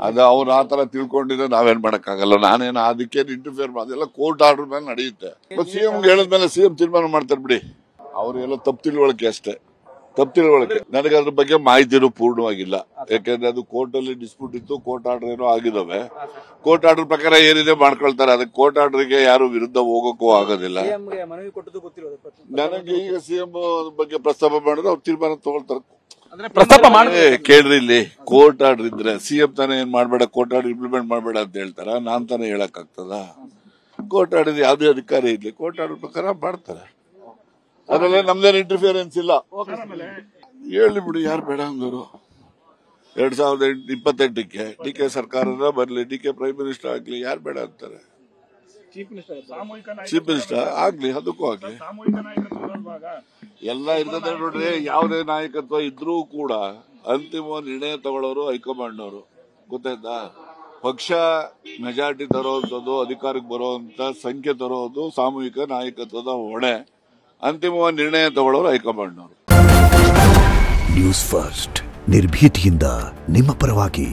ಅದು ಅವ್ರು ಆ ತರ ತಿಳ್ಕೊಂಡಿದ್ರೆ ನಾವೇನ್ ಮಾಡಕ್ಕಾಗಲ್ಲ. ನಾನೇನು ಅದಕ್ಕೆ ಇಂಟರ್ಫಿಯರ್ ಅದೆಲ್ಲ ಕೋರ್ಟ್ ಆರ್ಡರ್ ಮೇಲೆ ನಡೆಯುತ್ತೆ. ಸಿಎಂ ಹೇಳಿದ್ಮೇಲೆ ಸಿಎಂ ತೀರ್ಮಾನ ಮಾಡ್ತಾರೆ ಬಿಡಿ. ಅವ್ರಿಗೆಲ್ಲ ತಪ್ಪು ತಿಳುವಳಿಕೆ ಅಷ್ಟೇ, ತಪ್ಪು ತಿಳುವಳಿಕೆ. ನನಗೆ ಅದ್ರ ಬಗ್ಗೆ ಮಾಹಿತಿನೂ ಪೂರ್ಣವಾಗಿಲ್ಲ, ಯಾಕೆಂದ್ರೆ ಅದು ಕೋರ್ಟ್ ಅಲ್ಲಿ ಡಿಸ್ಪ್ಯೂಟ್ ಇತ್ತು. ಕೋರ್ಟ್ ಆರ್ಡರ್ ಏನೋ ಆಗಿದಾವೆ. ಕೋರ್ಟ್ ಆರ್ಡರ್ ಪ್ರಕಾರ ಏನಿದೆ ಮಾಡ್ಕೊಳ್ತಾರೆ. ಅದಕ್ಕೆ ಕೋರ್ಟ್ ಆರ್ಡರ್ಗೆ ಯಾರು ವಿರುದ್ಧ ಹೋಗೋಕ್ಕೂ ಆಗೋದಿಲ್ಲ. ನನಗೆ ಈಗ ಸಿಎಂ ಬಗ್ಗೆ ಪ್ರಸ್ತಾಪ ಮಾಡಿದ್ರೆ ಅವ್ರು ತೀರ್ಮಾನ ತಗೊಳ್ತಾರೆ. ಕೇಳ್ರಿ, ಇಲ್ಲಿ ಕೋರ್ಟ್ ಆರ್ಡರ್ ಇದ್ರೆ ಸಿಎಂ ತಾನೇ ಏನ್ ಮಾಡ್ಬೇಡ, ಕೋರ್ಟ್ ಆರ್ಡರ್ ಇಂಪ್ಲಿಮೆಂಟ್ ಮಾಡ್ಬೇಡ ಅಂತ ಹೇಳ್ತಾರ? ನಾನ್ ತಾನೇ ಹೇಳಕ್ ಆಗ್ತದ? ಕೋರ್ಟ್ ಆರ್ಡರ್ ಯಾವುದೇ ಅಧಿಕಾರಿ ಇರ್ಲಿ, ಕೋರ್ಟ್ ಆರ್ಡರ್ ಪ್ರಕಾರ ಮಾಡ್ತಾರೆ. ಅದರಲ್ಲಿ ನಮ್ದೇನು ಇಂಟರ್ಫಿಯರೆನ್ಸ್ ಇಲ್ಲ. ಹೇಳಿ ಬಿಡಿ, ಯಾರು ಬೇಡ ಅಂದರು? 2028ಕ್ಕೆ ಡಿಕೆ ಸರ್ಕಾರದ ಬರ್ಲಿ, ಡಿಕೆ ಪ್ರೈಮ್ ಮಿನಿಸ್ಟರ್ ಆಗ್ಲಿ, ಯಾರು ಬೇಡ ಅಂತಾರೆ? ಚೀಫ್ ಮಿನಿಸ್ಟರ್ ಆಗ್ಲಿ, ಅದಕ್ಕೂ ಆಗ್ಲಿ. ಎಲ್ಲ ಇರ್ತದೆ ನೋಡ್ರಿ. ಯಾವುದೇ ನಾಯಕತ್ವ ಇದ್ರೂ ಕೂಡ ಅಂತಿಮ ನಿರ್ಣಯ ತಗೊಳ್ಳೋರು ಹೈಕಮಾಂಡ್ನವರು, ಗೊತ್ತಾಯ್ತಾ? ಪಕ್ಷ ಮೆಜಾರಿಟಿ ತರೋದು, ಅಧಿಕಾರಕ್ಕೆ ಬರುವಂತ ಸಂಖ್ಯೆ ತರೋದು ಸಾಮೂಹಿಕ ನಾಯಕತ್ವದ ಹೊಣೆ. ಅಂತಿಮವಾಗಿ ನಿರ್ಣಯ ತಗೊಳ್ಳೋರು ಹೈಕಮಾಂಡ್ನವರು. ನ್ಯೂಸ್ ಫಸ್ಟ್, ನಿರ್ಭೀತಿಯಿಂದ ನಿಮ್ಮ ಪರವಾಗಿ.